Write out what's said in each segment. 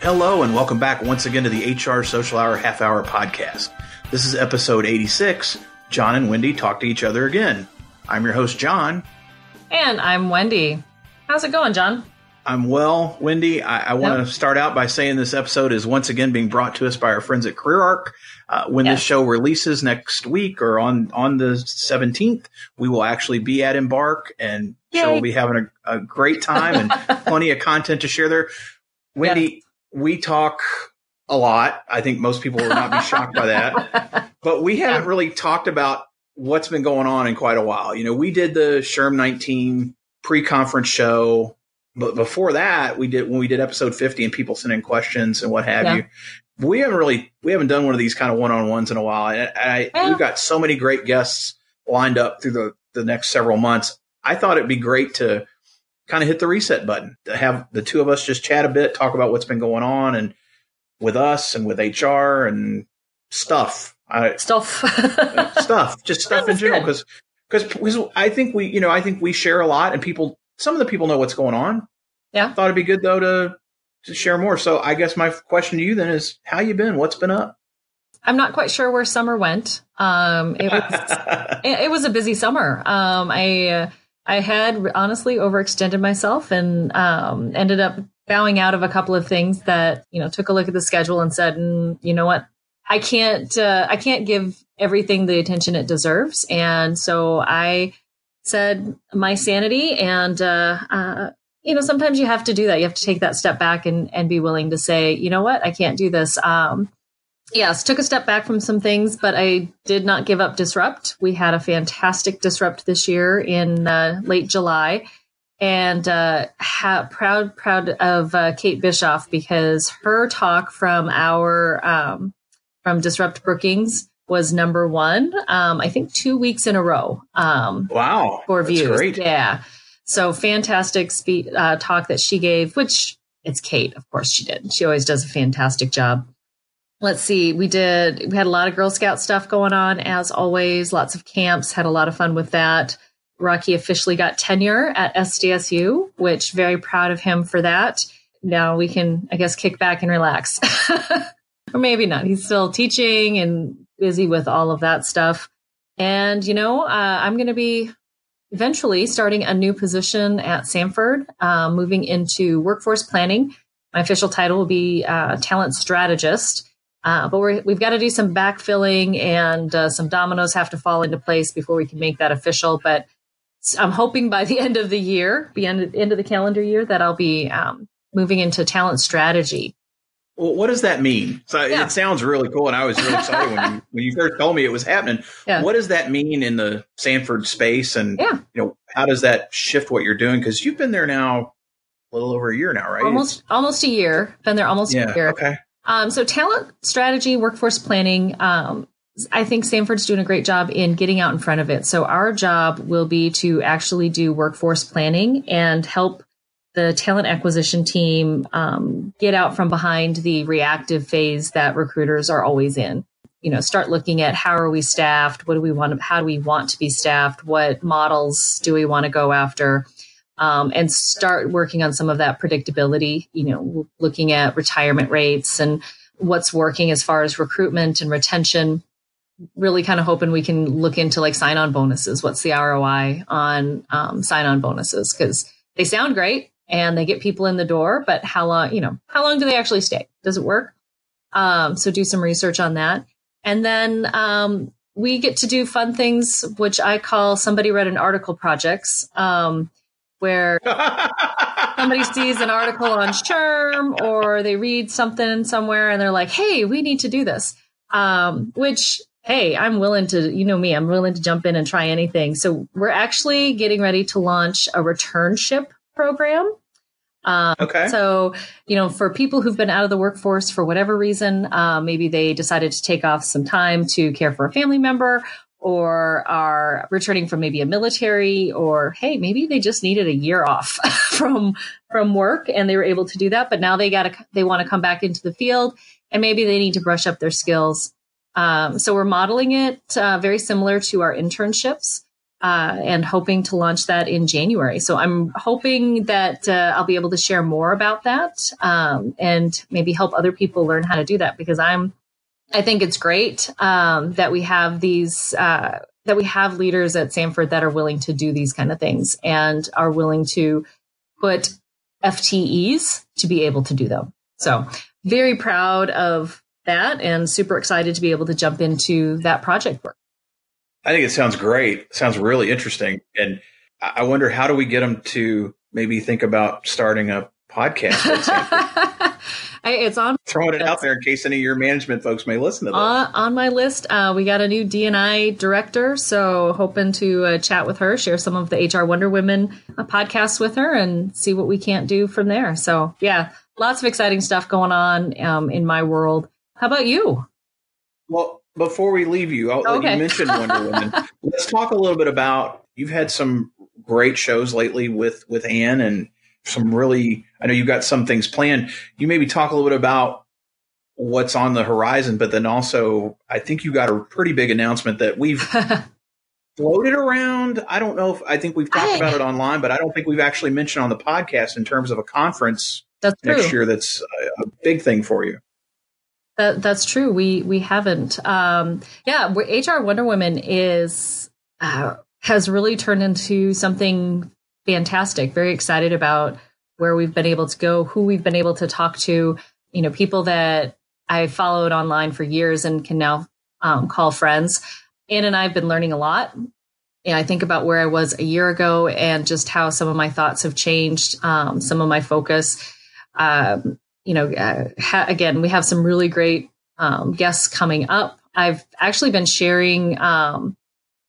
Hello and welcome back once again to the HR Social Hour Half Hour Podcast. This is episode 86, Jon and Wendy Talk to Each Other Again. I'm your host, Jon. And I'm Wendy. How's it going, Jon? I'm well, Wendy. I want to start out by saying this episode is once again being brought to us by our friends at Career Arc. When this show releases next week or on the 17th, we will actually be at Embark, and sure we'll be having a great time and plenty of content to share there. Wendy, we talk a lot. I think most people will not be shocked by that. But we haven't really talked about what's been going on in quite a while. You know, we did the SHRM 19 pre-conference show. But before that, when we did episode 50 and people sent in questions and what have you. We haven't done one of these kind of one-on-ones in a while. We've got so many great guests lined up through the next several months. I thought it'd be great to kind of hit the reset button, to have the two of us just chat a bit, talk about what's been going on and with us and with HR and stuff. Stuff in general. Because I think we share a lot, and some of the people know what's going on. Yeah. Thought it'd be good though to share more. So I guess my question to you then is, how you been? What's been up? I'm not quite sure where summer went. It was a busy summer. I had honestly overextended myself and ended up bowing out of a couple of things that, took a look at the schedule and said, you know what, I can't give everything the attention it deserves. And so I said my sanity and, sometimes you have to do that. You have to take that step back and be willing to say, you know what, I can't do this. Yes, took a step back from some things, but I did not give up Disrupt. We had a fantastic Disrupt this year in late July, and proud of Kate Bischoff, because her talk from from Disrupt Brookings was number one. I think 2 weeks in a row. Wow, for views. That's great. Yeah, so fantastic talk that she gave. Which it's Kate, of course she did. She always does a fantastic job. Let's see. We had a lot of Girl Scout stuff going on, as always. Lots of camps. Had a lot of fun with that. Rocky officially got tenure at SDSU, which very proud of him for that. Now we can, I guess, kick back and relax. Or maybe not. He's still teaching and busy with all of that stuff. And, I'm going to be eventually starting a new position at Samford, moving into workforce planning. My official title will be talent strategist. But we've got to do some backfilling, and some dominoes have to fall into place before we can make that official. But I'm hoping by the end of the year, end of the calendar year, that I'll be moving into talent strategy. Well, what does that mean? So It sounds really cool, and I was really excited when you first told me it was happening. Yeah. What does that mean in the Samford space, and how does that shift what you're doing? Because you've been there now a little over a year now, right? Almost a year. Been there almost a year. Okay. So talent strategy, workforce planning, I think Samford's doing a great job in getting out in front of it. So our job will be to actually do workforce planning and help the talent acquisition team get out from behind the reactive phase that recruiters are always in. Start looking at how are we staffed? How do we want to be staffed? What models do we want to go after? And start working on some of that predictability, looking at retirement rates and what's working as far as recruitment and retention, really kind of hoping we can look into like sign-on bonuses. What's the ROI on sign-on bonuses? Because they sound great and they get people in the door, but how long do they actually stay? Does it work? So do some research on that. And then we get to do fun things, which I call somebody read an article projects. Where somebody sees an article on SHRM or they read something somewhere and they're like, hey, we need to do this. Which, hey, I'm willing to, me, I'm willing to jump in and try anything. So we're actually getting ready to launch a returnship program. Okay. So, for people who've been out of the workforce for whatever reason, maybe they decided to take off some time to care for a family member, or are returning from maybe a military, or, hey, maybe they just needed a year off from work and they were able to do that. But now they want to come back into the field and maybe they need to brush up their skills. So we're modeling it very similar to our internships. and hoping to launch that in January. So I'm hoping that I'll be able to share more about that and maybe help other people learn how to do that, because I think it's great that we have that we have leaders at Samford that are willing to do these kind of things and are willing to put FTEs to be able to do them. So very proud of that and super excited to be able to jump into that project work. I think it sounds great. It sounds really interesting. And I wonder, how do we get them to maybe think about starting a podcast at Samford? It's on. Throwing it out there in case any of your management folks may listen to this. On my list, we got a new D&I director, so hoping to chat with her, share some of the HR Wonder Women podcasts with her, and see what we can't do from there. So, yeah, lots of exciting stuff going on in my world. How about you? Well, before we leave you, you mentioned Wonder Woman. Let's talk a little bit about, you've had some great shows lately with Ann, and some really, I know you've got some things planned. You maybe talk a little bit about what's on the horizon, but then also I think you got a pretty big announcement that we've floated around. I don't know I think we've talked about it online, but I don't think we've actually mentioned on the podcast in terms of a conference next year. That's a big thing for you. That's true. We haven't. HR Wonder Women has really turned into something fantastic. Very excited about where we've been able to go, who we've been able to talk to, people that I followed online for years and can now call friends. Ann and I have been learning a lot. I think about where I was a year ago and just how some of my thoughts have changed, some of my focus. Again, we have some really great guests coming up. I've actually been sharing, trying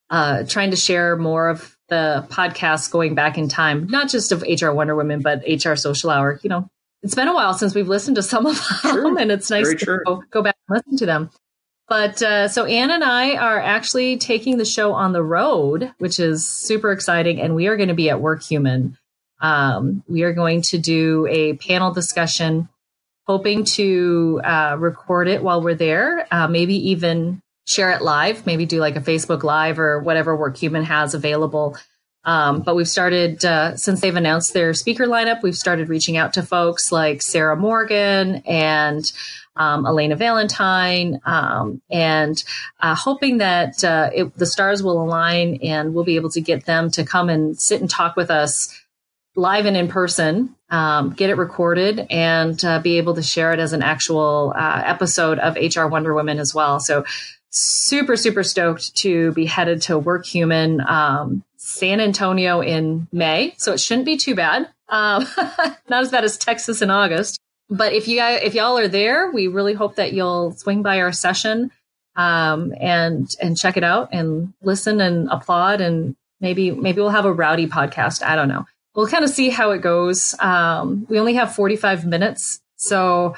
to share more of the podcast going back in time, not just of HR Wonder Women, but HR Social Hour. It's been a while since we've listened to some of them, and it's nice to go back and listen to them. But so Ann and I are actually taking the show on the road, which is super exciting, and we are going to be at Workhuman. We are going to do a panel discussion, hoping to record it while we're there, maybe even share it live, maybe do like a Facebook Live or whatever Workhuman has available. But we've started, since they've announced their speaker lineup, we've started reaching out to folks like Sarah Morgan and Elena Valentine, and hoping that the stars will align and we'll be able to get them to come and sit and talk with us live and in person, get it recorded, and be able to share it as an actual episode of HR Wonder Women as well. So super, super stoked to be headed to Workhuman, San Antonio in May. So it shouldn't be too bad. Not as bad as Texas in August. But if y'all are there, we really hope that you'll swing by our session and check it out and listen and applaud, and maybe we'll have a rowdy podcast. I don't know. We'll kind of see how it goes. We only have 45 minutes, so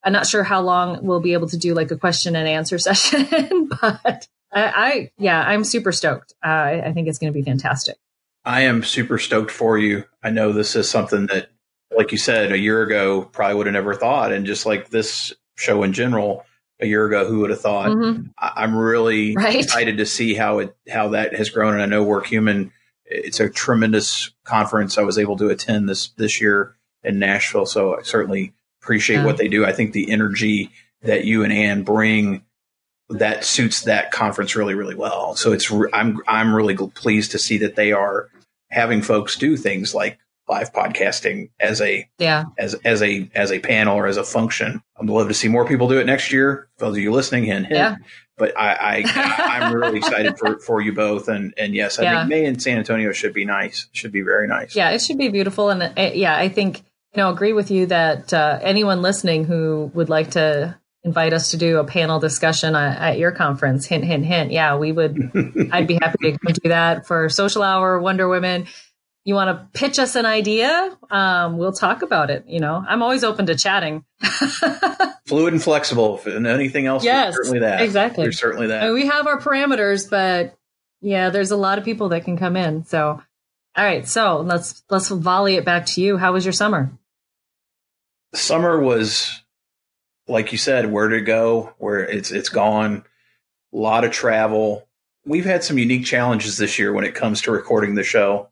I'm not sure how long we'll be able to do like a question and answer session, but I'm super stoked. I think it's going to be fantastic. I am super stoked for you. I know this is something that, like you said, a year ago, probably would have never thought. And just like this show in general, a year ago, who would have thought? Mm-hmm. I'm really excited to see how that has grown. And I know Workhuman, it's a tremendous conference I was able to attend this year in Nashville. So I certainly appreciate what they do. I think the energy that you and Ann bring, that suits that conference really, really well. So I'm really pleased to see that they are having folks do things like live podcasting as a panel or as a function. I'd love to see more people do it next year. For those of you listening, hint. Yeah. But I'm really excited for you both. And yes, I think May in San Antonio should be nice. Should be very nice. Yeah, it should be beautiful. And I think, agree with you that anyone listening who would like to invite us to do a panel discussion at your conference, hint, hint, hint. Yeah, we would. I'd be happy to do that for Social Hour, Wonder Women. You want to pitch us an idea? We'll talk about it. I'm always open to chatting. Fluid and flexible. And anything else? Yes, certainly that. Exactly. There's certainly that. We have our parameters, but there's a lot of people that can come in. So, all right. So let's volley it back to you. How was your summer? Summer was, like you said, where to go, where it's gone. A lot of travel, we've had some unique challenges this year when it comes to recording the show.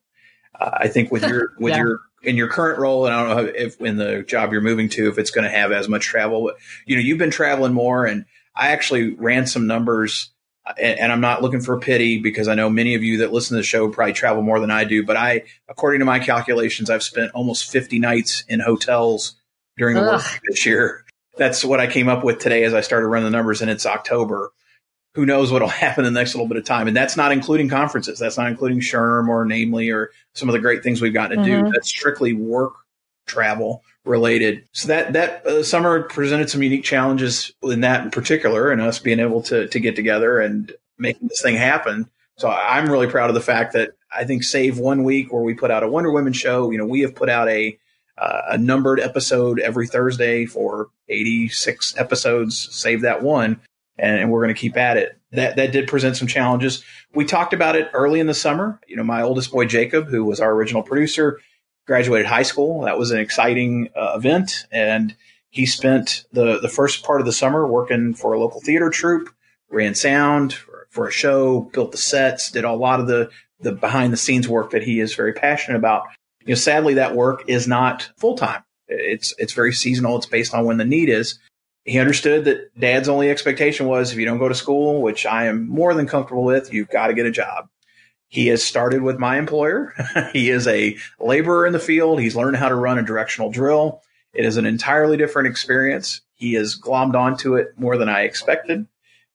I think with your in your current role, and I don't know if in the job you're moving to, if it's going to have as much travel, but you've been traveling more, and I actually ran some numbers, and I'm not looking for pity because I know many of you that listen to the show probably travel more than I do, but according to my calculations, I've spent almost 50 nights in hotels during the work this year. That's what I came up with today as I started running the numbers, and it's October. Who knows what will happen in the next little bit of time. And that's not including conferences. That's not including SHRM or Namely or some of the great things we've gotten to do. That's strictly work travel related. So that summer presented some unique challenges in that in particular, and us being able to get together and making this thing happen. So I'm really proud of the fact that I think save 1 week where we put out a Wonder Woman show, we have put out a numbered episode every Thursday for 86 episodes, save that one. And we're going to keep at it. That did present some challenges. We talked about it early in the summer. My oldest boy, Jacob, who was our original producer, graduated high school. That was an exciting event. And he spent the first part of the summer working for a local theater troupe, ran sound for a show, built the sets, did a lot of the behind the scenes work that he is very passionate about. Sadly, that work is not full time. It's very seasonal. It's based on when the need is. He understood that Dad's only expectation was if you don't go to school, which I am more than comfortable with, you've got to get a job. He has started with my employer. He is a laborer in the field. He's learned how to run a directional drill. It is an entirely different experience. He has glommed onto it more than I expected.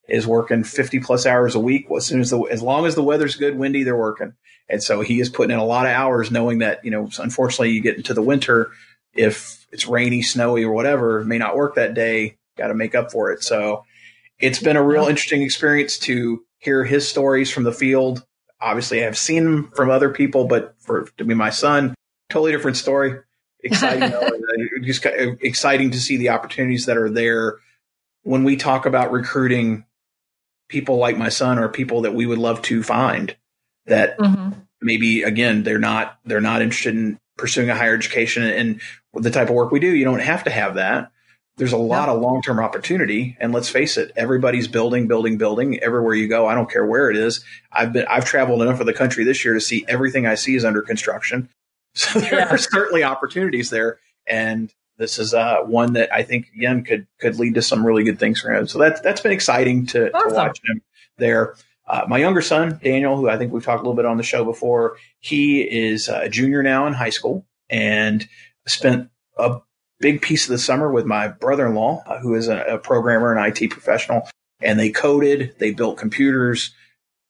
Is working 50 plus hours a week. As long as the weather's good, windy, they're working. And so he is putting in a lot of hours knowing that, unfortunately you get into the winter, if it's rainy, snowy, or whatever, it may not work that day. Got to make up for it. So it's been a real interesting experience to hear his stories from the field. Obviously, I've seen them from other people, but to be my son, totally different story. Exciting, just exciting to see the opportunities that are there when we talk about recruiting people like my son or people that we would love to find that maybe, again, they're not interested in pursuing a higher education and the type of work we do. You don't have to have that. There's a lot of long-term opportunity. And let's face it, everybody's building everywhere you go. I don't care where it is. I've traveled enough of the country this year to see everything I see is under construction. So there are certainly opportunities there. And this is one that I think, again, could lead to some really good things for him. So that's been exciting to watch him there. My younger son, Daniel, who I think we've talked a little bit on the show before, he is a junior now in high school and spent a big piece of the summer with my brother-in-law, who is a programmer and IT professional. And they coded, they built computers,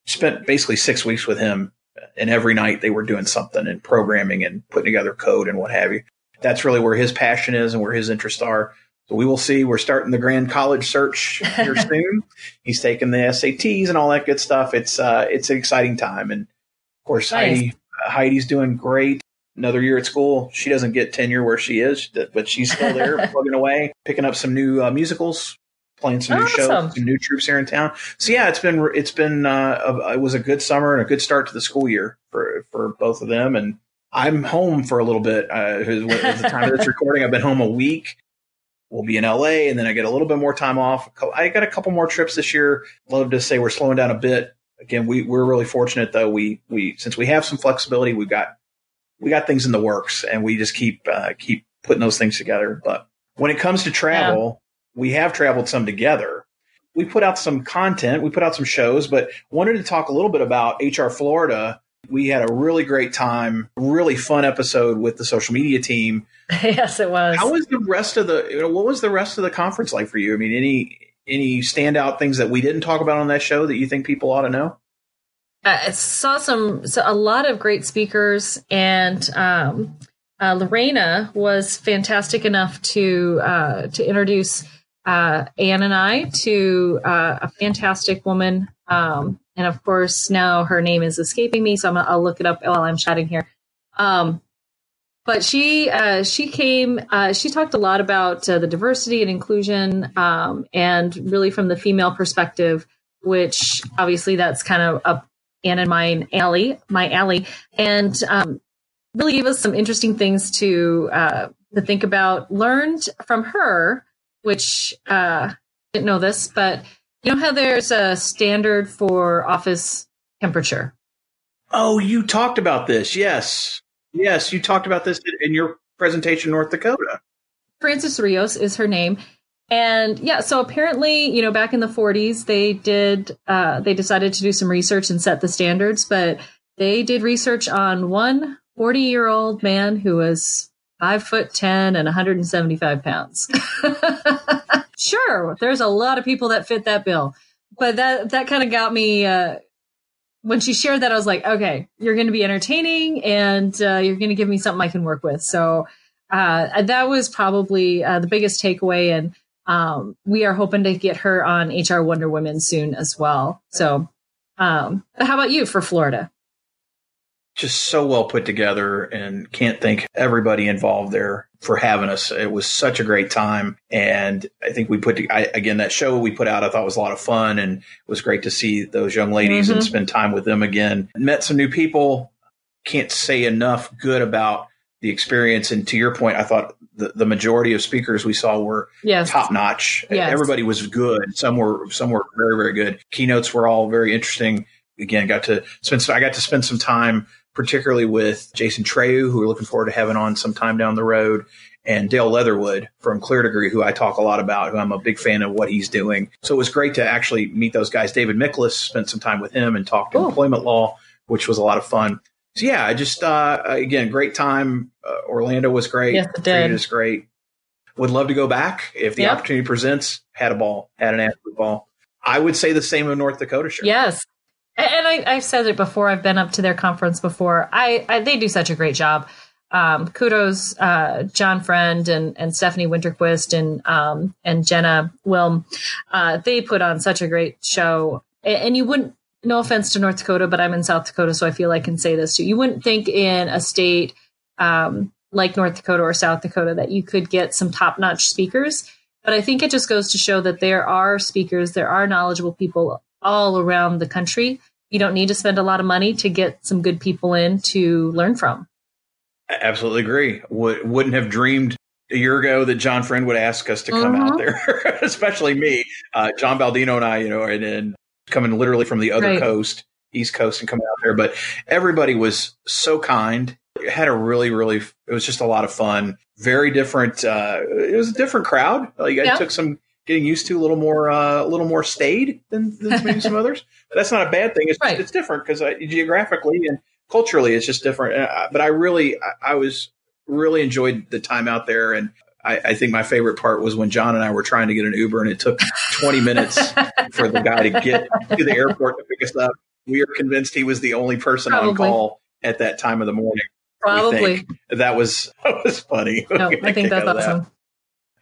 spent basically 6 weeks with him. And every night they were doing something and programming and putting together code and what have you. That's really where his passion is and where his interests are. So we will see. We're starting the grand college search here soon. He's taking the SATs and all that good stuff. It's an exciting time. And of course, nice. Heidi's doing great. Another year at school. She doesn't get tenure where she is, but she's still there plugging away, picking up some new musicals, playing some new shows, some new troops here in town. So yeah, it was a good summer and a good start to the school year for both of them. And I'm home for a little bit. At the time of this recording, I've been home a week. We'll be in LA, and then I get a little bit more time off. I got a couple more trips this year. Love to say we're slowing down a bit. Again, we're really fortunate though. We since we have some flexibility, we got things in the works, and we just keep putting those things together. But when it comes to travel, we have traveled some together. We put out some content, we put out some shows, but wanted to talk a little bit about HR Florida. We had a really great time, really fun episode with the social media team. Yes, it was. How was the rest of what was the rest of the conference like for you? I mean, any standout things that we didn't talk about on that show that you think people ought to know? I saw a lot of great speakers, and Lorena was fantastic enough to introduce Ann and I to a fantastic woman. And of course, now her name is escaping me, so I'll look it up while I'm chatting here. But she came. She talked a lot about the diversity and inclusion, and really from the female perspective, which obviously that's kind of up Ann and my alley, and really gave us some interesting things to think about. Learned from her, which didn't know this, but You know how there's a standard for office temperature? Oh, you talked about this. Yes. Yes, you talked about this in your presentation in North Dakota. Frances Rios is her name. And yeah, so apparently, back in the 40s, they decided to do some research and set the standards, but they did research on one 40-year-old man who was 5'10" and 175 pounds. Sure, there's a lot of people that fit that bill, but that kind of got me. When she shared that, I was like, okay, you're going to be entertaining, and you're going to give me something I can work with. So that was probably the biggest takeaway, and we are hoping to get her on HR Wonder Women soon as well. So, but how about you for Florida? Just so well put together, and can't thank everybody involved there for having us. It was such a great time. And I think that show we put out, I thought was a lot of fun, and it was great to see those young ladies and spend time with them again. Met some new people. Can't say enough good about the experience. And to your point, I thought the majority of speakers we saw were top notch. Yes. Everybody was good. Some were very, very good. Keynotes were all very interesting. Again, I got to spend some time, particularly with Jason Treyu, who we're looking forward to having on sometime down the road, and Dale Leatherwood from Clear Degree, who I talk a lot about, who I'm a big fan of what he's doing. So it was great to actually meet those guys. David Miklas, spent some time with him and talked employment law, which was a lot of fun. So yeah, I just, again, great time. Orlando was great. Yes, it did. It was great. Would love to go back if the opportunity presents. Had an absolute ball. I would say the same of North Dakota. Sure. Yes. And I've said it before. I've been up to their conference before. They do such a great job. Kudos, John Friend and Stephanie Winterquist and Jenna Wilm. They put on such a great show. And you wouldn't, no offense to North Dakota, but I'm in South Dakota, so I feel I can say this too. You wouldn't think in a state like North Dakota or South Dakota that you could get some top-notch speakers. But I think it just goes to show that there are speakers, there are knowledgeable people all around the country. You don't need to spend a lot of money to get some good people in to learn from. I absolutely agree. Wouldn't have dreamed a year ago that John Friend would ask us to come out there, especially me. John Baldino and I, and coming literally from the other coast, East Coast, and coming out there. But everybody was so kind. It had it was just a lot of fun. Very different. It was a different crowd. I took some getting used to, a little more staid than maybe some others. But that's not a bad thing. It's different because geographically and culturally, it's just different. But I was really enjoyed the time out there. And I think my favorite part was when John and I were trying to get an Uber, and it took 20 minutes for the guy to get to the airport to pick us up. We are convinced he was the only person on call at that time of the morning. Probably. That was funny. No, I think that's awesome.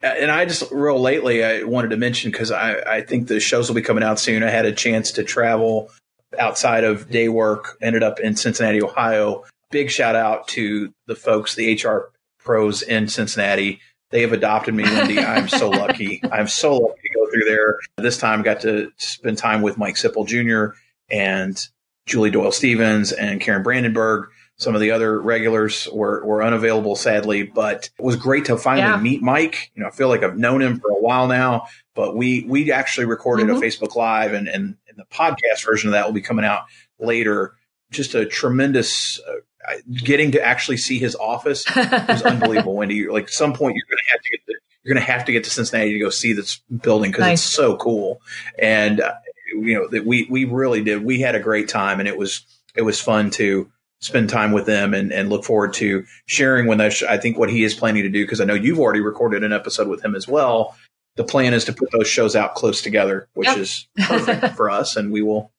And I just real lately, I wanted to mention, because I think the shows will be coming out soon. I had a chance to travel outside of day work, ended up in Cincinnati, Ohio. Big shout out to the folks, the HR pros in Cincinnati. They have adopted me, Wendy. I'm so lucky. I'm so lucky to go through there. This time got to spend time with Mike Zipple Jr. and Julie Doyle-Stevens and Karen Brandenburg. Some of the other regulars were unavailable, sadly, but it was great to finally meet Mike. I feel like I've known him for a while now, but we actually recorded a Facebook Live, and the podcast version of that will be coming out later. Just a tremendous getting to actually see his office was unbelievable. Wendy, like, some point you're going to have to get to Cincinnati to go see this building, because it's so cool. And that we really did. We had a great time, and it was fun to spend time with them and look forward to sharing when I think what he is planning to do, because I know you've already recorded an episode with him as well. The plan is to put those shows out close together, which is perfect for us, and we will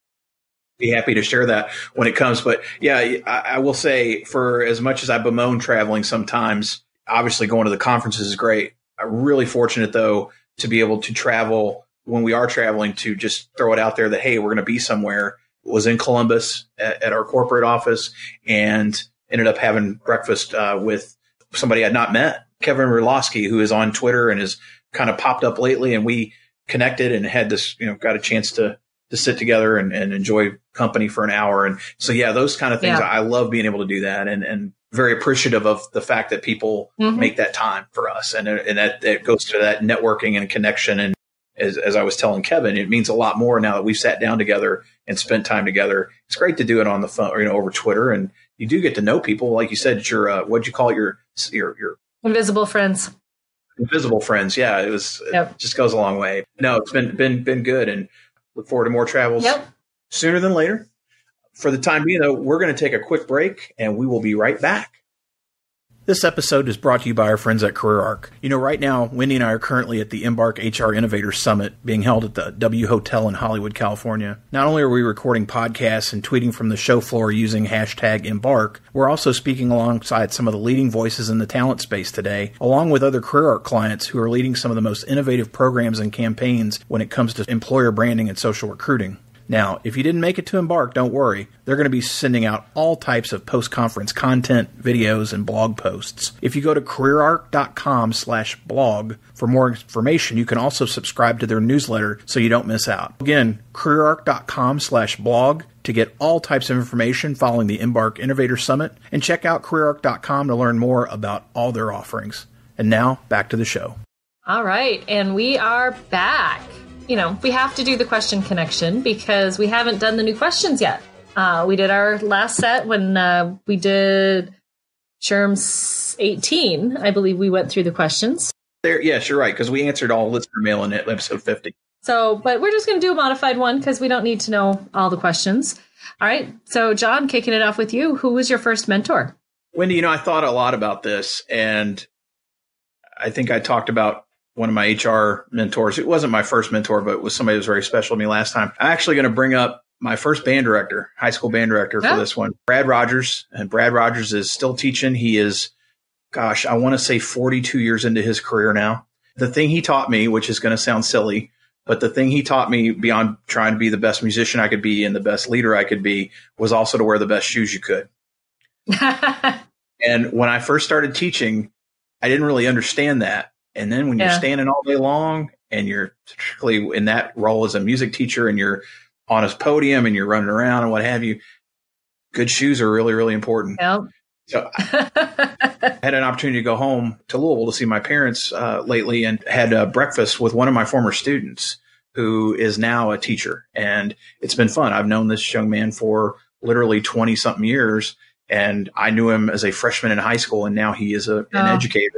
be happy to share that when it comes. But yeah, I will say, for as much as I bemoan traveling sometimes, obviously going to the conferences is great. I'm really fortunate, though, to be able to travel when we are traveling, to just throw it out there that, hey, we're going to be somewhere. Was in Columbus at our corporate office, and ended up having breakfast with somebody I'd not met, Kevin Rulowski, who is on Twitter and has kind of popped up lately. And we connected and had this, got a chance to sit together and enjoy company for an hour. And so, yeah, those kind of things, I love being able to do that, and very appreciative of the fact that people make that time for us. And that goes to that networking and connection. And as I was telling Kevin, it means a lot more now that we've sat down together and spent time together. It's great to do it on the phone or, over Twitter, and you do get to know people. Like you said, your what'd you call it? Your invisible friends. Invisible friends. Yeah, it just goes a long way. No, it's been good, and look forward to more travels sooner than later. For the time being, though, we're going to take a quick break, and we will be right back. This episode is brought to you by our friends at CareerArc. Right now, Wendy and I are currently at the Embark HR Innovators Summit being held at the W Hotel in Hollywood, California. Not only are we recording podcasts and tweeting from the show floor using #Embark, we're also speaking alongside some of the leading voices in the talent space today, along with other CareerArc clients who are leading some of the most innovative programs and campaigns when it comes to employer branding and social recruiting. Now, if you didn't make it to Embark, don't worry. They're going to be sending out all types of post-conference content, videos, and blog posts. If you go to careerarc.com/blog for more information, you can also subscribe to their newsletter so you don't miss out. Again, careerarc.com/blog to get all types of information following the Embark Innovator Summit, and check out careerarc.com to learn more about all their offerings. And now, back to the show. All right, and we are back. We have to do the question connection because we haven't done the new questions yet. We did our last set when we did Sherm's 18. I believe we went through the questions. Yes, you're right, because we answered all listener mail in episode 50. So, but we're just going to do a modified one because we don't need to know all the questions. All right. So, Jon, kicking it off with you. Who was your first mentor? Wendy, I thought a lot about this, and I think I talked about one of my HR mentors. It wasn't my first mentor, but it was somebody who was very special to me last time. I'm actually going to bring up my first band director, high school band director for this one, Brad Rogers. And Brad Rogers is still teaching. He is, I want to say 42 years into his career now. The thing he taught me, which is going to sound silly, but the thing he taught me beyond trying to be the best musician I could be and the best leader I could be was also to wear the best shoes you could. And when I first started teaching, I didn't really understand that. And then when you're standing all day long and you're particularly in that role as a music teacher and you're on a podium and you're running around and what have you, good shoes are really, really important. Yep. So I had an opportunity to go home to Louisville to see my parents lately and had breakfast with one of my former students who is now a teacher. And it's been fun. I've known this young man for literally 20 something years. And I knew him as a freshman in high school, and now he is an educator.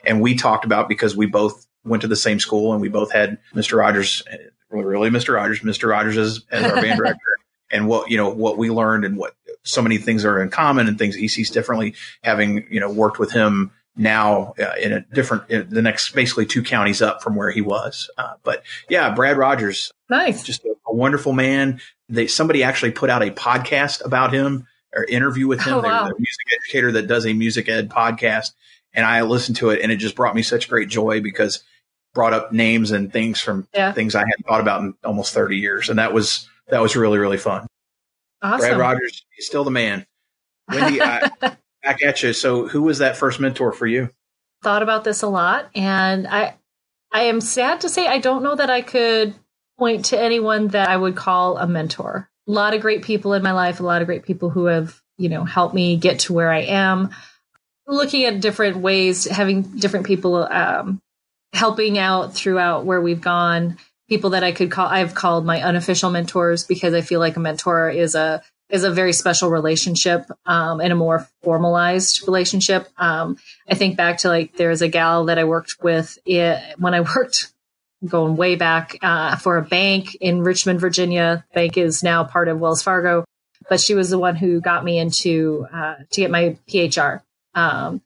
And we talked about, because we both went to the same school and we both had Mr. Rogers, Mr. Rogers as our band director, and what we learned and what so many things are in common and things he sees differently, having, worked with him now in the next basically 2 counties up from where he was. But yeah, Brad Rogers, nice, just a wonderful man. Somebody actually put out a podcast about him, or interview with him. Oh, wow. There's a music educator that does a music ed podcast, and I listened to it, and it just brought me such great joy because it brought up names and things from things I hadn't thought about in almost 30 years. And that was really, really fun. Awesome. Brad Rogers, he's still the man. Wendy, back at you. So who was that first mentor for you? Thought about this a lot, and I am sad to say I don't know that I could point to anyone that I would call a mentor. A lot of great people in my life, a lot of great people who have, helped me get to where I am. Looking at different ways, having different people helping out throughout where we've gone. People that I've called my unofficial mentors, because I feel like a mentor is a very special relationship and a more formalized relationship. I think back to there's a gal that I worked with when I worked going way back for a bank in Richmond, Virginia. Bank is now part of Wells Fargo, but she was the one who got me into to get my PHR. And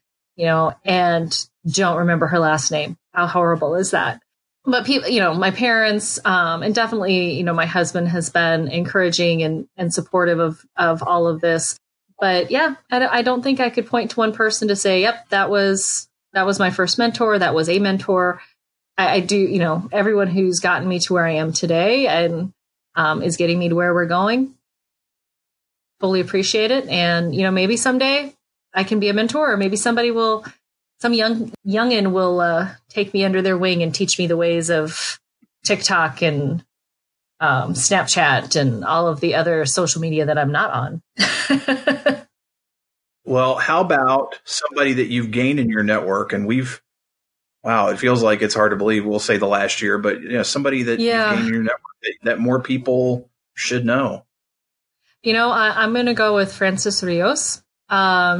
don't remember her last name. How horrible is that? But people, my parents, and definitely, my husband has been encouraging and supportive of all of this. But yeah, I don't think I could point to one person to say, yep, that was my first mentor. That was a mentor. I do, everyone who's gotten me to where I am today and is getting me to where we're going, fully appreciate it. And, maybe someday I can be a mentor, or maybe some youngin will take me under their wing and teach me the ways of TikTok and Snapchat and all of the other social media that I'm not on. Well, how about somebody that you've gained in your network? And we've Wow, it feels like it's hard to believe. We'll say the last year, but somebody that you've gained in your network that more people should know. I'm going to go with Frances Rios.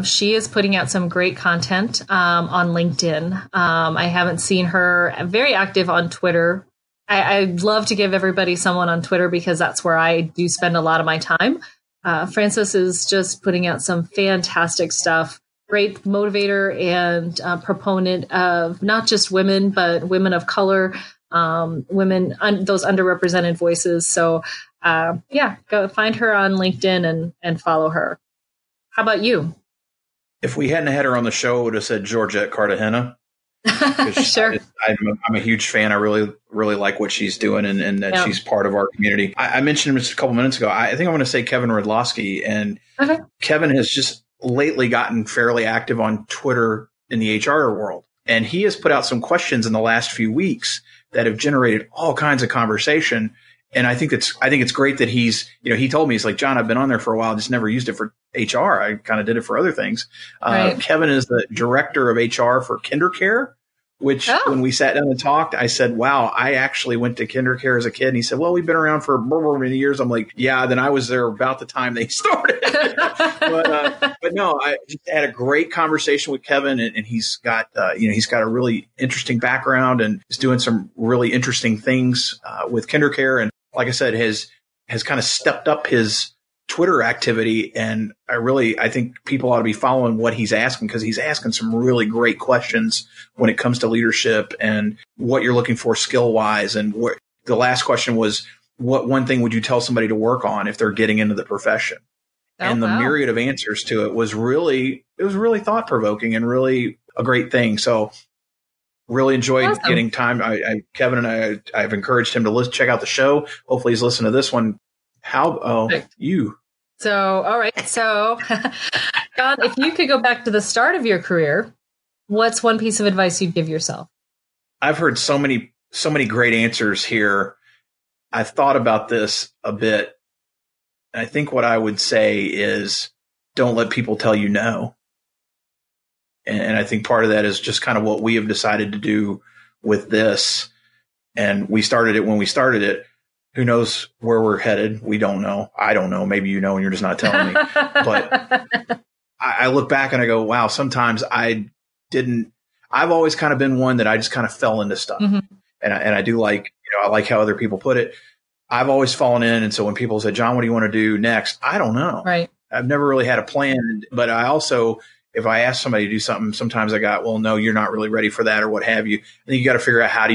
She is putting out some great content on LinkedIn. I haven't seen her very active on Twitter. I'd love to give everybody someone on Twitter because that's where I do spend a lot of my time. Frances is just putting out some fantastic stuff. Great motivator and proponent of not just women, but women of color, women, those underrepresented voices. So, go find her on LinkedIn and follow her. How about you? If we hadn't had her on the show, I would have said Georgette Cartagena. Sure. I'm a huge fan. I really, really like what she's doing and that she's part of our community. I mentioned him just a couple minutes ago. I think I'm going to say Kevin Redlowski. And Kevin has just lately gotten fairly active on Twitter in the HR world. And he has put out some questions in the last few weeks that have generated all kinds of conversation. And I think it's great that he's, he told me, he's like, Jon, I've been on there for a while, just never used it for HR. I kind of did it for other things. Right. Kevin is the director of HR for KinderCare, which when we sat down and talked, I said, wow, I actually went to KinderCare as a kid. And he said, well, we've been around for many years. I'm like, yeah, then I was there about the time they started. but no, I just had a great conversation with Kevin, and he's got, he's got a really interesting background and is doing some really interesting things with KinderCare. And like I said, has kind of stepped up his Twitter activity. And I think people ought to be following what he's asking, because he's asking some really great questions when it comes to leadership and what you're looking for skill wise. And the last question was, what one thing would you tell somebody to work on if they're getting into the profession? And the myriad of answers to it was really thought provoking and really a great thing. So really enjoyed getting time. Kevin and I've encouraged him to check out the show. Hopefully he's listening to this one. You. So, all right. So, Jon, if you could go back to the start of your career, what's one piece of advice you'd give yourself? I've heard so many great answers here. I've thought about this a bit. I think what I would say is don't let people tell you no. And I think part of that is just kind of what we have decided to do with this. And we started it when we started it. Who knows where we're headed? We don't know. I don't know. Maybe you know and you're just not telling me. But I look back and I go, wow, sometimes I've always kind of been one that I just kind of fell into stuff. Mm-hmm. And I do like, I like how other people put it. I've always fallen in. And so when people say, Jon, what do you want to do next? I don't know. Right. I've never really had a plan, but I also, if I ask somebody to do something, sometimes I got, well, no, you're not really ready for that or what have you. I think you got to figure out how do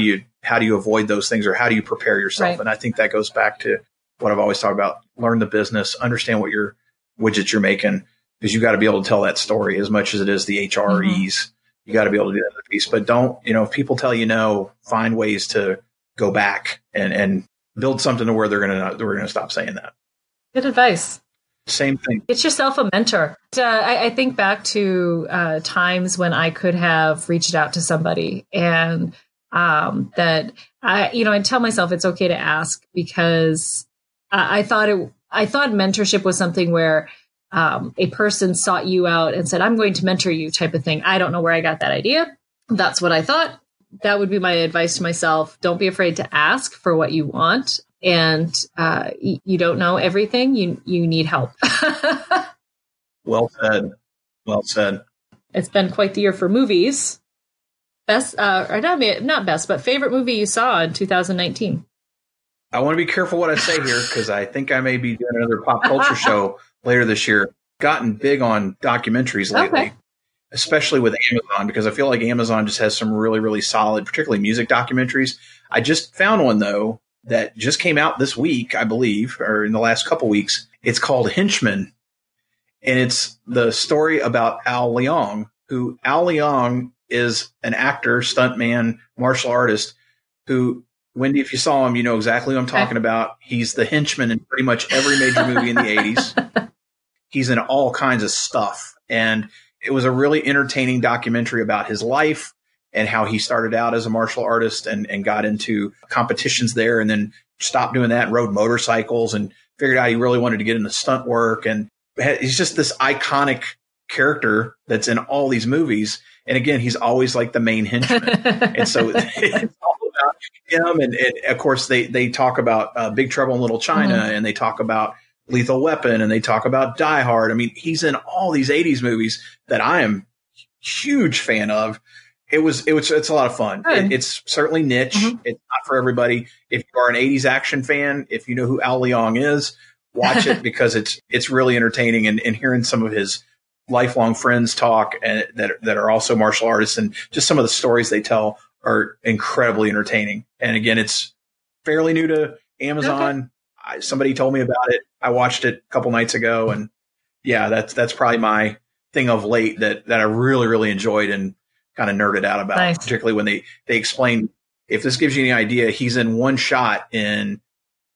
you avoid those things, or how do you prepare yourself? Right. And I think that goes back to what I've always talked about. Learn the business, understand what your widgets you're making, because you got to be able to tell that story as much as it is the HREs. Mm-hmm. You got to be able to do that other piece, but don't, if people tell you no, find ways to go back and build something to where we're going to stop saying that. Good advice. Same thing. Get yourself a mentor. I think back to times when I could have reached out to somebody, and that I tell myself it's okay to ask, because I thought mentorship was something where a person sought you out and said, I'm going to mentor you type of thing. I don't know where I got that idea. That's what I thought. That would be my advice to myself. Don't be afraid to ask for what you want. And you don't know everything. You need help. Well said. Well said. It's been quite the year for movies. Best, or not best, but favorite movie you saw in 2019. I want to be careful what I say here, because I think I may be doing another pop culture show later this year. Gotten big on documentaries lately, especially with Amazon, because I feel like Amazon just has some really, really solid, particularly music documentaries. I just found one, though, that just came out this week, I believe, or in the last couple weeks. It's called Henchmen, and it's the story about Al Leong, who Al Leong is an actor, stuntman, martial artist who, Wendy, if you saw him, you know exactly what I'm talking about. He's the henchman in pretty much every major movie in the 80s. He's in all kinds of stuff. And it was a really entertaining documentary about his life and how he started out as a martial artist and got into competitions there, and then stopped doing that and rode motorcycles and figured out he really wanted to get into stunt work. And he's just this iconic character that's in all these movies. And again, he's always like the main henchman. And so it's all about him. And of course, they talk about Big Trouble in Little China, and they talk about Lethal Weapon, and they talk about Die Hard. I mean, he's in all these 80s movies that I am huge fan of. It's a lot of fun. It's certainly niche. It's not for everybody. If you are an 80s action fan, if you know who Al Leong is, watch it because it's really entertaining, and hearing some of his lifelong friends talk and that are also martial artists, and just some of the stories they tell are incredibly entertaining. And again, it's fairly new to Amazon. Somebody told me about it. I watched it a couple nights ago, and yeah, that's probably my thing of late that I really, really enjoyed and kind of nerded out about. Nice. Particularly when they explain, if this gives you any idea, he's in one shot in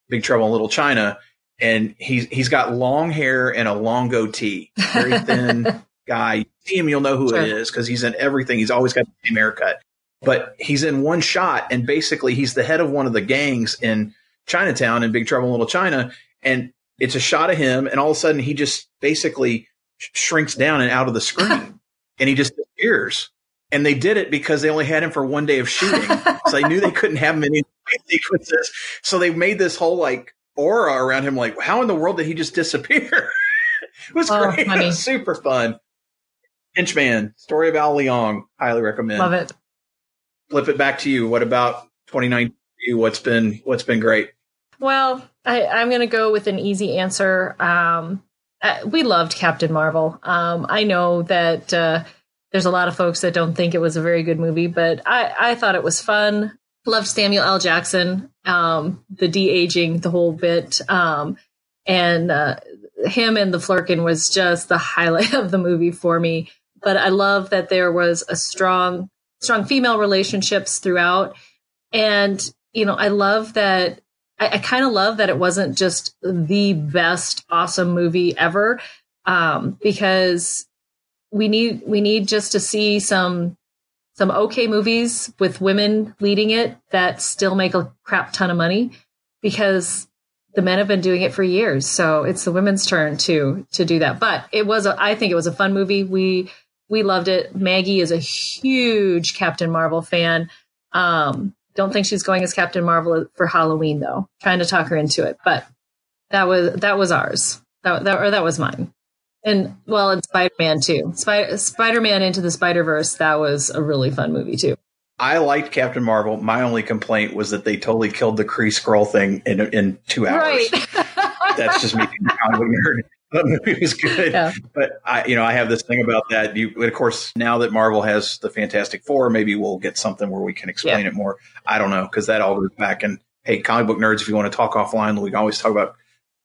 Big Trouble in Little China, and he's got long hair and a long goatee, very thin guy. You see him, you'll know who it is because he's in everything. He's always got the same haircut, but he's in one shot, and basically he's the head of one of the gangs in Chinatown in Big Trouble in Little China, and it's a shot of him, and all of a sudden he just basically shrinks down and out of the screen, and he just disappears. And they did it because they only had him for one day of shooting. So they knew they couldn't have him in any sequences. So they made this whole like aura around him. Like, how in the world did he just disappear? It was great. It was super fun. Henchman, story of Al Leong. Highly recommend. Love it. Flip it back to you. What about 2019? What's been great? Well, I'm going to go with an easy answer. We loved Captain Marvel. I know that, there's a lot of folks that don't think it was a very good movie, but I thought it was fun. Loved Samuel L. Jackson, the de-aging, the whole bit. And him and the Flerken was just the highlight of the movie for me. But I love that there was a strong female relationships throughout. And, I love that. I kind of love that it wasn't just the best awesome movie ever, because we need just to see some okay movies with women leading it that still make a crap ton of money, because the men have been doing it for years. So it's the women's turn to do that. But I think it was a fun movie. We loved it. Maggie is a huge Captain Marvel fan. Don't think she's going as Captain Marvel for Halloween though. Trying to talk her into it, but that was ours. That was mine. And Spider-Man too. Spider-Man Into the Spider-Verse, that was a really fun movie too. I liked Captain Marvel. My only complaint was that they totally killed the Kree Skrull thing in 2 hours. Right. That's just me being a comic book nerd. That movie was good. Yeah. But I have this thing about that. Of course, now that Marvel has the Fantastic Four, maybe we'll get something where we can explain it more. I don't know, because that all goes back. And hey, comic book nerds, if you want to talk offline, we can always talk about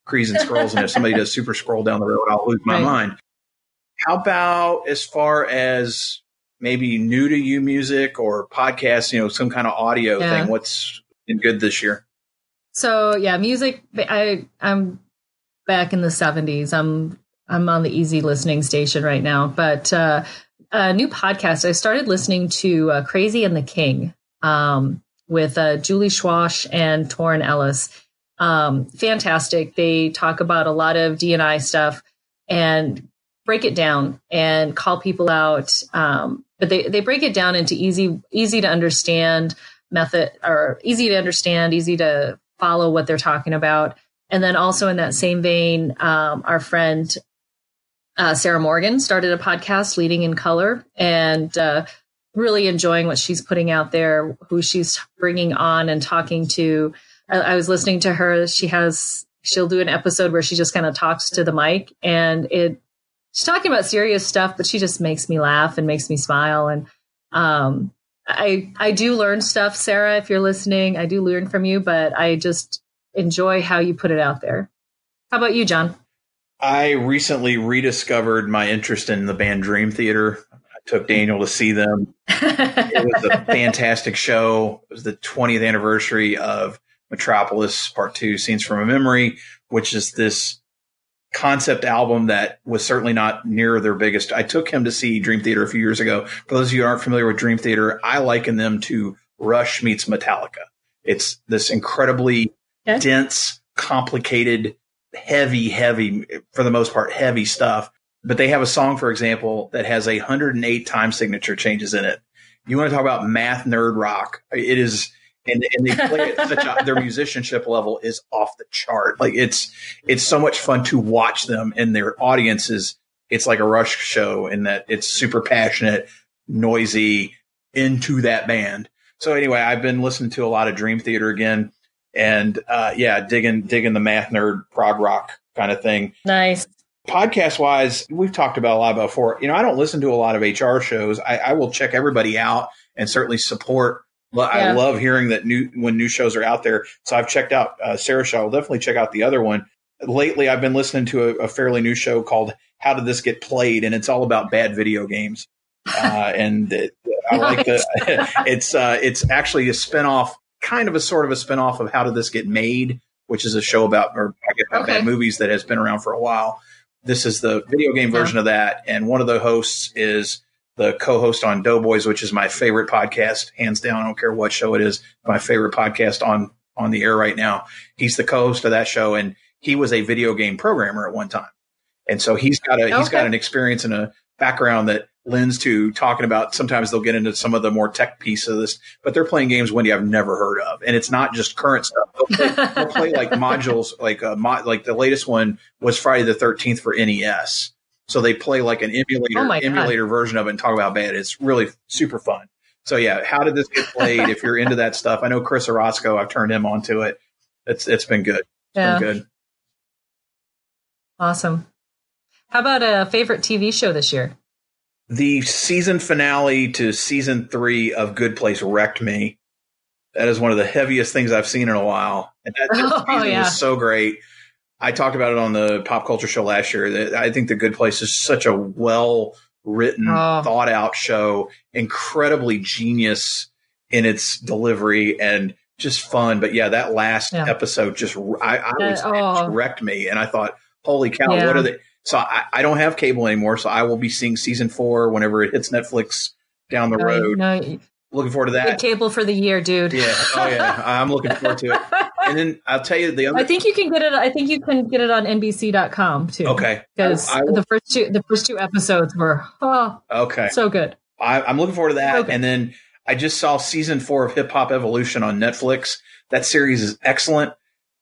Krees and Skrulls, and if somebody does Super Skrull down the road, I'll lose my mind. How about as far as maybe new to you music or podcasts, some kind of audio thing? What's been good this year? So music. I'm back in the 70s. I'm on the easy listening station right now, but a new podcast. I started listening to Crazy and the King with Julie Schwash and Torrin Ellis. Fantastic. They talk about a lot of D&I stuff and break it down and call people out. But they break it down into easy to understand method, or easy to understand, easy to follow what they're talking about. And then also in that same vein, our friend, Sarah Morgan started a podcast, Leading in Color, and, really enjoying what she's putting out there, who she's bringing on and talking to. I was listening to her. She'll do an episode where she just kind of talks to the mic, and she's talking about serious stuff, but she just makes me laugh and makes me smile. And I do learn stuff, Sarah, if you're listening. I do learn from you, but I just enjoy how you put it out there. How about you, John? I recently rediscovered my interest in the band Dream Theater. I took Daniel to see them. It was a fantastic show. It was the 20th anniversary of Metropolis Part 2, Scenes from a Memory, which is this concept album that was certainly not near their biggest. I took him to see Dream Theater a few years ago. For those of you who aren't familiar with Dream Theater, I liken them to Rush meets Metallica. It's this incredibly dense, complicated, heavy, for the most part, heavy stuff but they have a song, for example, that has 108 time signature changes in it. You want to talk about math nerd rock? It is, and they play it their musicianship level is off the chart. Like it's so much fun to watch them, and their audience it's like a Rush show in that it's super passionate, noisy, into that band. So anyway, I've been listening to a lot of Dream Theater again, and digging the math nerd prog rock kind of thing. Nice. Podcast wise, we've talked about a lot before. I don't listen to a lot of HR shows. I will check everybody out and certainly support. I love hearing that when new shows are out there. So I've checked out Sarah Shaw. I'll definitely check out the other one. Lately, I've been listening to a fairly new show called How Did This Get Played? And it's all about bad video games. I like it's actually a spinoff, kind of a sort of a spinoff of How Did This Get Made, which is a show about bad movies that has been around for a while. This is the video game version of that. And one of the hosts is the co-host on Doughboys, which is my favorite podcast, hands down. I don't care what show it is. My favorite podcast on the air right now. He's the co-host of that show, and he was a video game programmer at one time. And so he's got an experience and a background that lends to talking about. Sometimes they'll get into some of the more tech piece of this, but they're playing games, Wendy, I've never heard of. And it's not just current stuff. They'll play like modules, like the latest one was Friday the 13th for NES. So they play like an emulator version of it and talk about bad. It's really super fun. So yeah, How Did This Get Played? If you're into that stuff, I know Chris Orozco, I've turned him onto it. It's been good. Been good. Awesome. How about a favorite TV show this year? The season finale to season 3 of Good Place wrecked me. That is one of the heaviest things I've seen in a while. And that season was so great. I talked about it on the Pop Culture Show last year. I think The Good Place is such a well-written, thought-out show, incredibly genius in its delivery and just fun. But yeah, that last episode just wrecked me. And I thought, holy cow, what are they? So I don't have cable anymore, so I will be seeing season 4 whenever it hits Netflix down the road. Looking forward to that. Good cable for the year, dude. Yeah. Oh yeah. I'm looking forward to it. And then I'll tell you the other. I think you can get it on NBC.com too. Okay. Because the first two episodes were so good. I'm looking forward to that. Okay. And then I just saw season 4 of Hip Hop Evolution on Netflix. That series is excellent.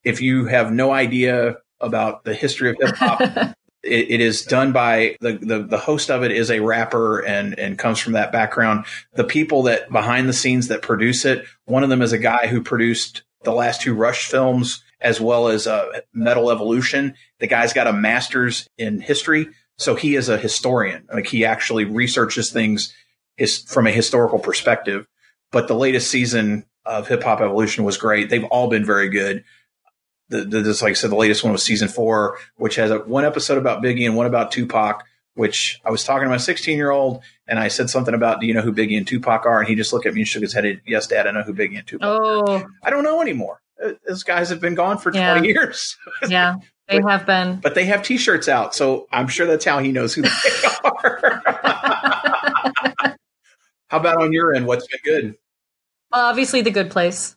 If you have no idea about the history of hip hop, it is done by the host of it is a rapper and comes from that background. The people that behind the scenes that produce it, one of them is a guy who produced the last 2 Rush films as well as Metal Evolution. The guy's got a master's in history, so he is a historian. Like he actually researches things from a historical perspective. But the latest season of Hip Hop Evolution was great. They've all been very good. Like I said, the latest one was season 4, which has one episode about Biggie and one about Tupac, which I was talking to my 16-year-old and I said something about, do you know who Biggie and Tupac are? And he just looked at me and shook his head. Yes, Dad, I know who Biggie and Tupac are. I don't know anymore. Those guys have been gone for 20 years. Yeah, they have been. But they have T-shirts out, so I'm sure that's how he knows who they are. How about on your end? What's been good? Obviously, The Good Place.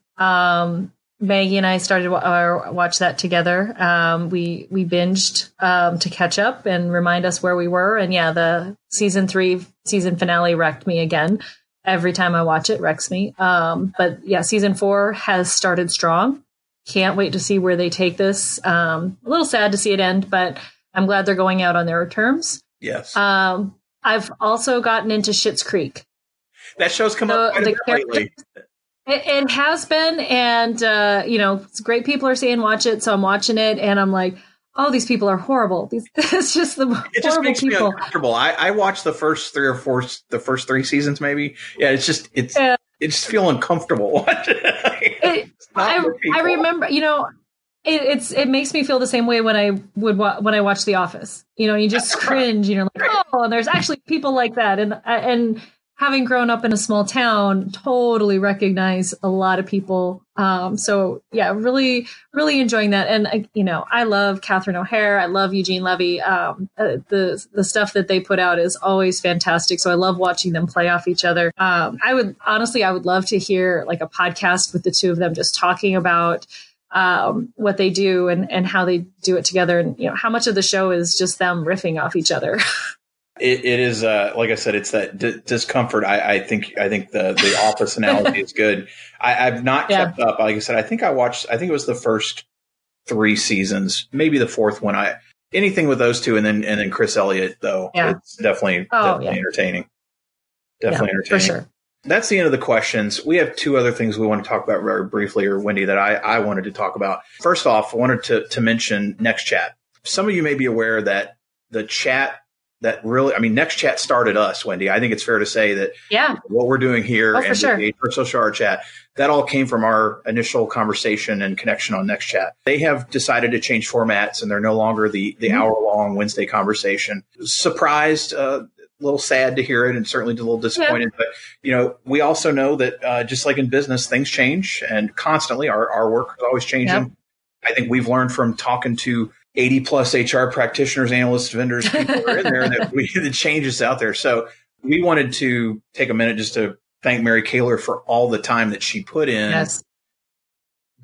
Maggie and I started to watch that together. We binged to catch up and remind us where we were. And yeah, the season 3 season finale wrecked me again. Every time I watch it, wrecks me. But yeah, season 4 has started strong. Can't wait to see where they take this. A little sad to see it end, but I'm glad they're going out on their terms. Yes. I've also gotten into Schitt's Creek. That show's come up quite a bit lately. It has been, and great people are saying watch it, so I'm watching it, and I'm like, oh, these people are horrible. It's just the horrible it just makes people. Me uncomfortable. I watched the first 3 seasons, maybe. Yeah, it's feel uncomfortable. I remember, it makes me feel the same way when I watch The Office. You just cringe. Like, oh, and there's actually people like that, and having grown up in a small town, totally recognize a lot of people. So yeah, really, really enjoying that. And I love Catherine O'Hare. I love Eugene Levy. The stuff that they put out is always fantastic. So I love watching them play off each other. I would love to hear like a podcast with the two of them just talking about what they do and how they do it together, and how much of the show is just them riffing off each other. It is like I said, it's that discomfort. I think the Office analogy is good. I've not kept up. Like I said, I think it was the first 3 seasons, maybe the 4th one. Anything with those two, and then Chris Elliott, though, it's definitely entertaining. Definitely entertaining. For sure. That's the end of the questions. We have 2 other things we want to talk about very briefly, or Wendy, that I wanted to talk about. First off, I wanted to mention NextChat. Some of you may be aware that the chat NextChat started us, Wendy. I think it's fair to say that what we're doing here and the HR Social Art Chat, that all came from our initial conversation and connection on NextChat. They have decided to change formats, and they're no longer the hour-long Wednesday conversation. Surprised, a little sad to hear it, and certainly a little disappointed. But, we also know that just like in business, things change, and constantly our work is always changing. Yep. I think we've learned from talking to 80 plus HR practitioners, analysts, vendors, people who are in there, that the changes out there. So we wanted to take a minute just to thank Mary Kaler for all the time that she put in. Yes.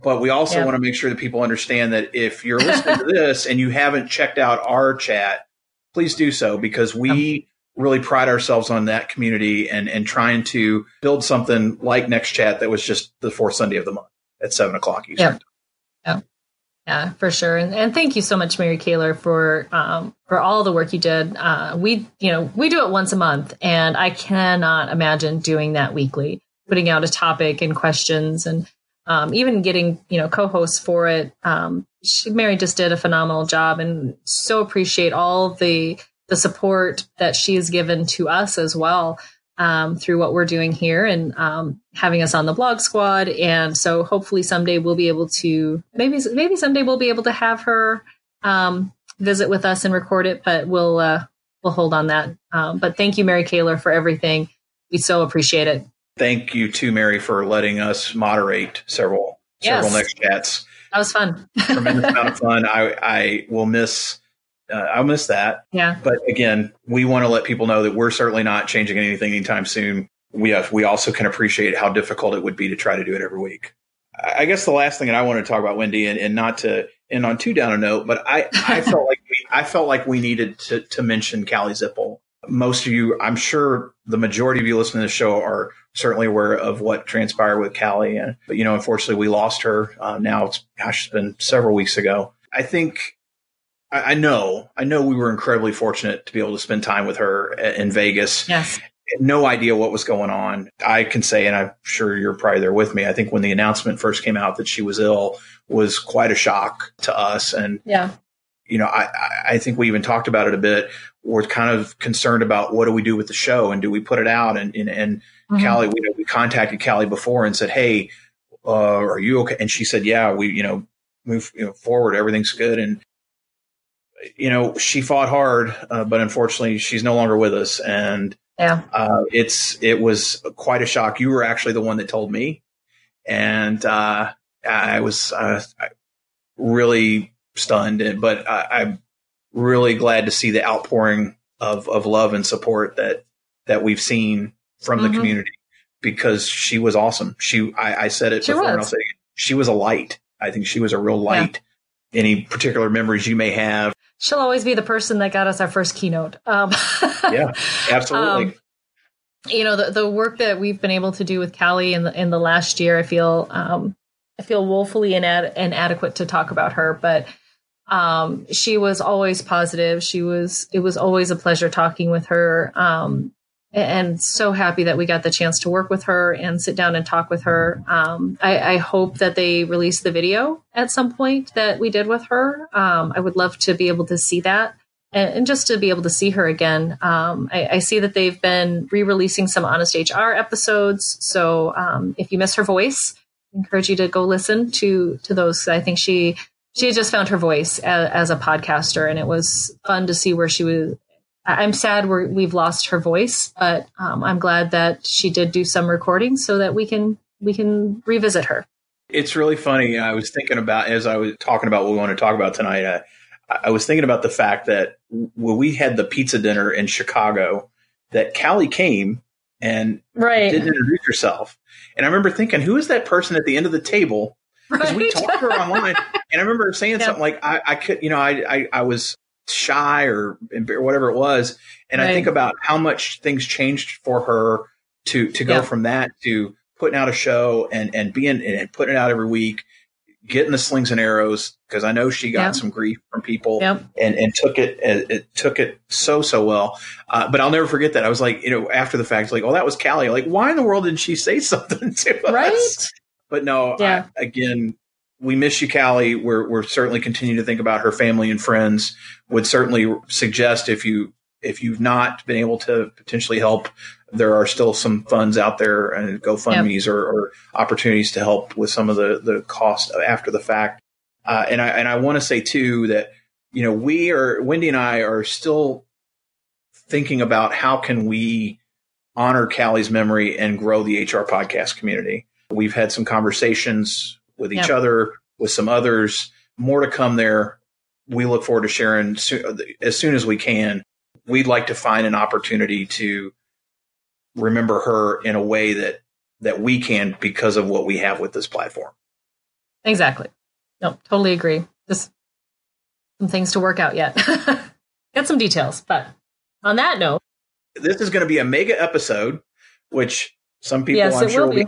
But we also want to make sure that people understand that if you're listening to this and you haven't checked out our chat, please do so, because we really pride ourselves on that community and trying to build something like NextChat that was just the 4th Sunday of the month at 7:00 Eastern. Yeah, for sure. And thank you so much, Mary Kaler, for all the work you did. We do it once a month, and I cannot imagine doing that weekly, putting out a topic and questions, and even getting, co-hosts for it. Mary just did a phenomenal job, and so appreciate all the support that she has given to us as well. Through what we're doing here, and having us on the blog squad. And so hopefully someday we'll be able to, maybe someday we'll be able to have her visit with us and record it, but we'll hold on that. But thank you, Mary Kaler, for everything. We so appreciate it. Thank you too, Mary, for letting us moderate several Next Chats. That was fun. Tremendous amount of fun. I will miss I'll miss that. Yeah. But again, we want to let people know that we're certainly not changing anything anytime soon. We also can appreciate how difficult it would be to try to do it every week. I guess the last thing that I want to talk about, Wendy, and not to end on too down a note, but I felt like we needed to mention Callie Zipple. Most of you, I'm sure the majority of you listening to the show are certainly aware of what transpired with Callie. But unfortunately, we lost her. Now it's been several weeks ago. I know we were incredibly fortunate to be able to spend time with her in Vegas. Yes. No idea what was going on. I can say, and I'm sure you're probably there with me, I think when the announcement first came out that she was ill was quite a shock to us. And, I think we even talked about it a bit. We're kind of concerned about what do we do with the show, and do we put it out? And Callie, we contacted Callie before and said, hey, are you okay? And she said, yeah, we, move forward. Everything's good. And, she fought hard, but unfortunately she's no longer with us. And it was quite a shock. You were actually the one that told me. And I was really stunned, but I'm really glad to see the outpouring of love and support that we've seen from the community, because she was awesome. I said it before, and I'll say it again. She was a light. I think she was a real light. Yeah. Any particular memories you may have? She'll always be the person that got us our first keynote. Yeah, absolutely. The work that we've been able to do with Callie in the last year, I feel woefully inadequate to talk about her, but she was always positive. It was always a pleasure talking with her. And so happy that we got the chance to work with her and sit down and talk with her. I hope that they release the video at some point that we did with her. I would love to be able to see that and just to be able to see her again. I see that they've been re-releasing some Honest HR episodes. So if you miss her voice, I encourage you to go listen to those. I think she had just found her voice as a podcaster, and it was fun to see where she was. I'm sad we've lost her voice, but I'm glad that she did do some recording so that we can revisit her. It's really funny. I was thinking about, as I was talking about what we want to talk about tonight, I was thinking about the fact that when we had the pizza dinner in Chicago, that Callie came and didn't introduce herself. And I remember thinking, who is that person at the end of the table because we talked to her online, and I remember her saying something like, I could, I was shy or whatever it was. And I think about how much things changed for her to go from that to putting out a show and being and putting it out every week, getting the slings and arrows, because I know she got some grief from people and took it so well. But I'll never forget that. I was like, after the fact, like, oh, that was Callie. Like, why in the world didn't she say something to us? But no, again, we miss you, Callie. We're certainly continuing to think about her family and friends. Would certainly suggest if you've not been able to potentially help, there are still some funds out there and GoFundMe's or opportunities to help with some of the cost after the fact. And I want to say too that, Wendy and I are still thinking about how can we honor Callie's memory and grow the HR podcast community. We've had some conversations with each other, with some others, more to come there. We look forward to sharing as soon as we can. We'd like to find an opportunity to remember her in a way that we can because of what we have with this platform. Exactly. No, totally agree. Just some things to work out yet. Got some details, but on that note, this is going to be a mega episode, which some people I'm sure will be.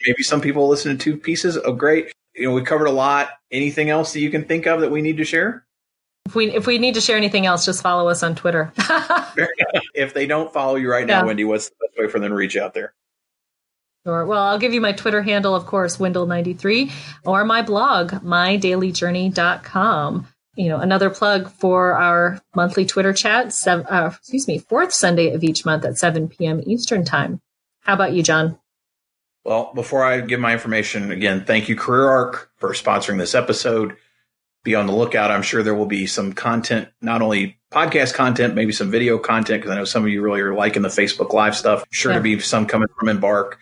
Maybe some people listen to 2 pieces. Oh, great. We covered a lot. Anything else that you can think of that we need to share? If we need to share anything else, just follow us on Twitter. If they don't follow you right now, Wendy, what's the best way for them to reach out there? Sure. Well, I'll give you my Twitter handle, of course, Wendell93, or my blog, mydailyjourney.com. Another plug for our monthly Twitter chat, fourth Sunday of each month at 7 p.m. Eastern time. How about you, John? Well, before I give my information, again, thank you, CareerArc, for sponsoring this episode. Be on the lookout. I'm sure there will be some content, not only podcast content, maybe some video content, because I know some of you really are liking the Facebook Live stuff. Sure to be some coming from Embark.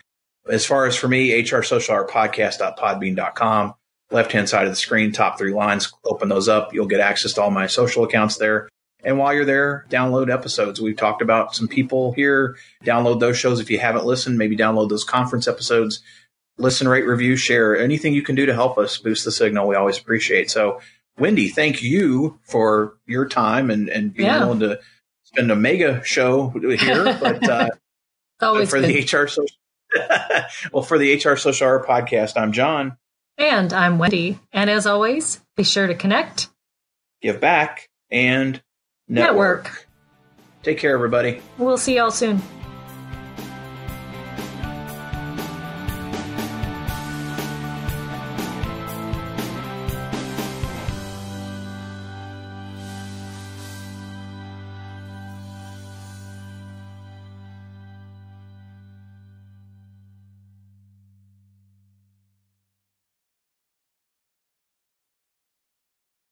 As far as for me, HR Social Hour Podcast.podbean.com. Left-hand side of the screen, top 3 lines, open those up. You'll get access to all my social accounts there. And while you're there, download episodes. We've talked about some people here. Download those shows if you haven't listened. Maybe download those conference episodes. Listen, rate, review, share. Anything you can do to help us boost the signal, we always appreciate. So, Wendy, thank you for your time and being willing to spend a mega show here. But for the HR Social, for the HR Social Hour Podcast, I'm John. And I'm Wendy. And as always, be sure to connect, give back, and network. Network. Take care, everybody. We'll see y'all soon.